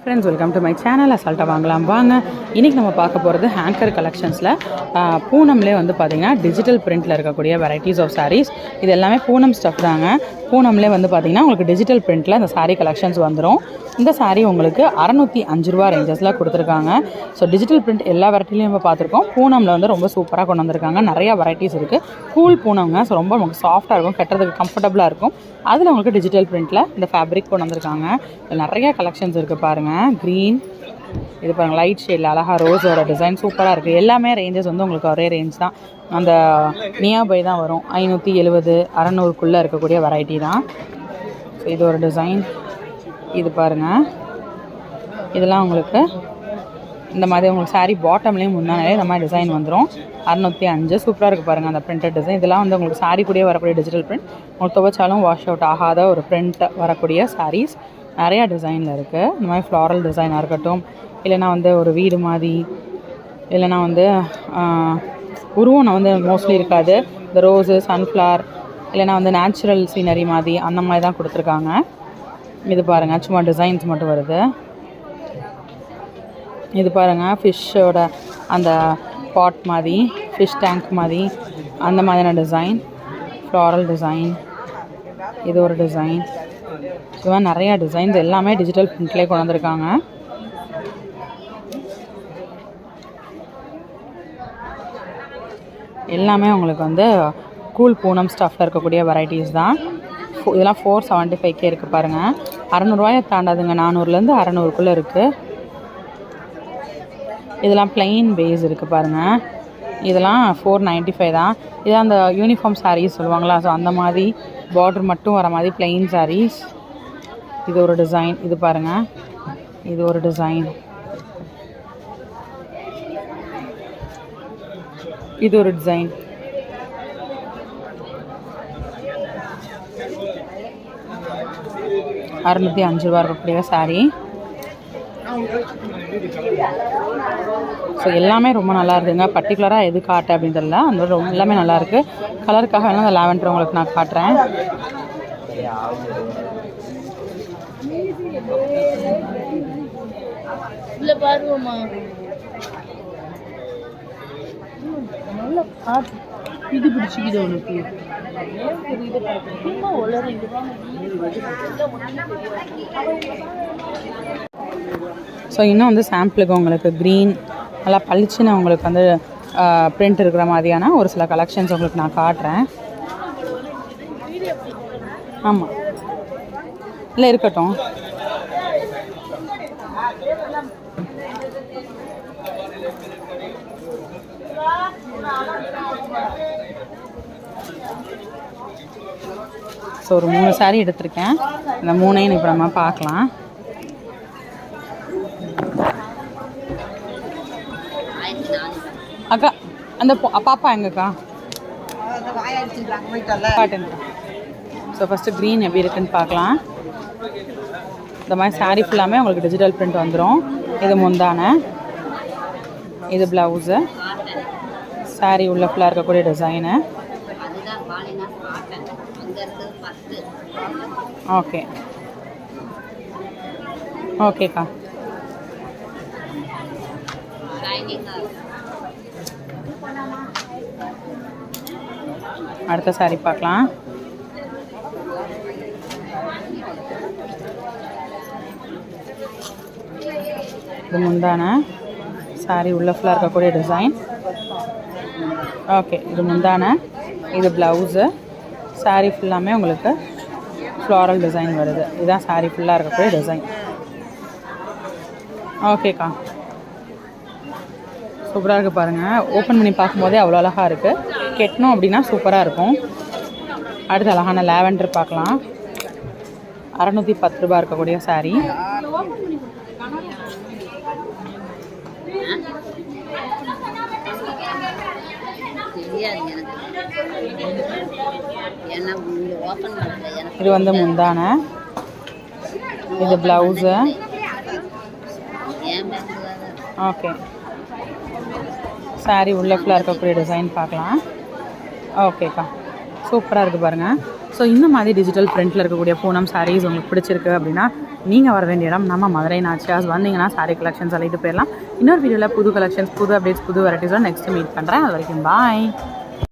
Friends, welcome to my channel. அசால்ட்டாக வாங்கலாம் வாங்க. இன்றைக்கி நம்ம பார்க்க போகிறது ஹேங்கர் கலெக்ஷன்ஸில் பூனம்லேயே வந்து பார்த்திங்கன்னா டிஜிட்டல் பிரிண்டில் இருக்கக்கூடிய வெரைட்டிஸ் ஆஃப் சாரீஸ். இது எல்லாமே பூனம் ஸ்டஃப் தாங்க. பூனம்லேயே வந்து பார்த்திங்கன்னா உங்களுக்கு டிஜிட்டல் பிரிண்டில் இந்த சாரீ கலெக்ஷன்ஸ் வந்துடும். இந்த சாரீ உங்களுக்கு 605 ரூபா ரேஞ்சஸில் கொடுத்துருக்காங்க. ஸோ டிஜிட்டல் பிரிண்ட் எல்லா வெரைட்டிலையும் நம்ம பார்த்துருக்கோம். பூனமில் வந்து ரொம்ப சூப்பராக கொண்டு வந்திருக்காங்க. நிறையா வெரைட்டிஸ் இருக்குது. கூல் பூனம்ங்க. ஸோ ரொம்ப நமக்கு சாஃப்டாக இருக்கும், கட்டுறதுக்கு கம்ஃபர்டபுளாக இருக்கும். அதில் உங்களுக்கு டிஜிட்டல் பிரிண்டில் இந்த ஃபேப்ரிக் கொண்டு வந்திருக்காங்க. நிறையா கலெக்ஷன்ஸ் இருக்குது பாருங்கள். க்ரீன், இது பாருங்கள் லைட் ஷேடில் அழகாக ரோஸோட டிசைன் சூப்பராக இருக்குது. எல்லாமே ரேஞ்சஸ் வந்து உங்களுக்கு ஒரே ரேஞ்ச் தான். அந்த நியர்பை தான் வரும். 570 600க்குள்ளே இருக்கக்கூடிய வெரைட்டி தான். ஸோ இது ஒரு டிசைன். இது பாருங்கள், இதெல்லாம் உங்களுக்கு இந்த மாதிரி உங்களுக்கு சாரீ பாட்டம்லேயும் முன்னாலே இந்த மாதிரி டிசைன் வந்துடும். 605 சூப்பராக இருக்குது பாருங்கள் அந்த பிரிண்டட் டிசைன். இதெல்லாம் வந்து உங்களுக்கு சாரீ கூடயே வரக்கூடிய டிஜிட்டல் பிரிண்ட். உங்களுக்கு துவைச்சாலும் வாஷ் அவுட் ஆகாத ஒரு பிரிண்ட் வரக்கூடிய சாரீஸ் நிறையா டிசைனில் இருக்குது. இந்த மாதிரி ஃப்ளாரல் டிசைனாக இருக்கட்டும், இல்லைனா வந்து ஒரு வீடு மாதிரி, இல்லைனா வந்து உருவம் வந்து மோஸ்ட்லி இருக்காது. இந்த ரோஸு, சன்ஃப்ளவர், இல்லைனா வந்து நேச்சுரல் சீனரி மாதிரி அந்த மாதிரி தான் கொடுத்துருக்காங்க. இது பாருங்கள், சும்மா டிசைன்ஸ் மட்டும் வருது. இது பாருங்கள், ஃபிஷ்ஷோட அந்த பாட் மாதிரி, ஃபிஷ் டேங்க் மாதிரி அந்த மாதிரியான டிசைன், ஃப்ளாரல் டிசைன். இது ஒரு டிசைன். இதுதான் நிறையா டிசைன்ஸ் எல்லாமே டிஜிட்டல் பிரிண்ட்லேயே கொண்டு வந்திருக்காங்க. எல்லாமே உங்களுக்கு வந்து கூல் பூனம் ஸ்டஃப்பில் இருக்கக்கூடிய வெரைட்டிஸ் தான். இதெல்லாம் 475 இருக்குது பாருங்கள். 600 தாண்டாதுங்க. 400லேருந்து 600க்குள்ளே இருக்குது. இதெல்லாம் பிளெயின் பேஸ் இருக்குது பாருங்கள். இதெல்லாம் 495 தான். இதெல்லாம் அந்த யூனிஃபார்ம் சாரீஸ் சொல்லுவாங்களா, ஸோ அந்த மாதிரி பார்டர் மட்டும் வர மாதிரி பிளெயின் சாரீஸ். இது ஒரு டிசைன். இது பாருங்கள், இது ஒரு டிசைன். இது ஒரு டிசைன். ₹605 இருக்கக்கூடிய சாரீ. ஸோ எல்லாமே ரொம்ப நல்லா இருக்குதுங்க. பர்டிகுலராக எது காட்டு அப்படின்னு தெரியல, அந்த ரொம்ப எல்லாமே நல்லாயிருக்கு. கலருக்காக வேணால் அந்த லாவெண்டர் உங்களுக்கு நான் காட்டுறேன். இல்லை பாருவோம்மா, நல்லா காட்டு. இது பிடிச்சிக்கிது உனக்கு. ஸோ இன்னும் வந்து சாம்பிளுக்கு உங்களுக்கு க்ரீன் நல்லா பளிச்சுன்னு உங்களுக்கு வந்து பிரிண்ட் இருக்கிற மாதிரியான ஒரு சில கலெக்ஷன்ஸ் உங்களுக்கு நான் காட்டுறேன். ஆமாம், இல்லை இருக்கட்டும். ஸோ ஒரு 3 சாரீ எடுத்திருக்கேன். இந்த 3ஐயும் இப்போ நம்ம பார்க்கலாம். அக்கா, அந்த பாப்பா எங்கக்கா காட்டுங்க. ஸோ ஃபஸ்ட்டு க்ரீன் எப்படி இருக்குன்னு பார்க்கலாம். இந்த மாதிரி சாரீ ஃபுல்லாமே உங்களுக்கு டிஜிட்டல் பிரிண்ட் வந்துடும். இது முந்தானை, இது ப்ளவுஸு, சாரீ உள்ள ஃபுல்லாக இருக்கக்கூடிய டிசைனு. ஓகே ஓகேக்கா. அடுத்த சாரீ பார்க்கலாம். இது முந்தானை, சாரீ உள்ள ஃபுல்லாக இருக்கக்கூடிய டிசைன். ஓகே, இது முந்தானை, இது ப்ளவுஸு, சாரீ ஃபுல்லாமே உங்களுக்கு ஃப்ளாரல் டிசைன் வருது. இதுதான் சாரீ ஃபுல்லாக இருக்கக்கூடிய டிசைன். ஓகேக்கா, சூப்பராக இருக்குது பாருங்கள். ஓப்பன் பண்ணி பார்க்கும்போதே அவ்வளோ அழகாக இருக்குது. கெட்டணும் அப்படின்னா சூப்பராக இருக்கும். அடுத்து அழகான லாவெண்டர் பார்க்கலாம். 610 ரூபா இருக்கக்கூடிய சாரீ. இது வந்து முந்தானை, இது ப்ளவுஸு. ஓகே, சாரீ உள்ள ஃபுல்லாக இருக்கக்கூடிய டிசைன் பார்க்கலாம். ஓகேக்கா, சூப்பராக இருக்குது பாருங்கள். ஸோ இந்த மாதிரி டிஜிட்டல் பிரிண்டில் இருக்கக்கூடிய பூனம் சாரீஸ் உங்களுக்கு பிடிச்சிருக்கு அப்படின்னா நீங்கள் வர வேண்டிய இடம் நம்ம மதுரை நாச்சியாஸ். வந்தீங்கன்னா சாரீ கலெக்ஷன்ஸ் அள்ளிட்டு போயிடலாம். இன்னொரு வீடியோவில் புது கலெக்ஷன்ஸ், புது அப்டேட்ஸ், புது வெரைட்டிஸோட நெக்ஸ்ட் மீட் பண்ணுறேன். அது வரைக்கும் பாய்.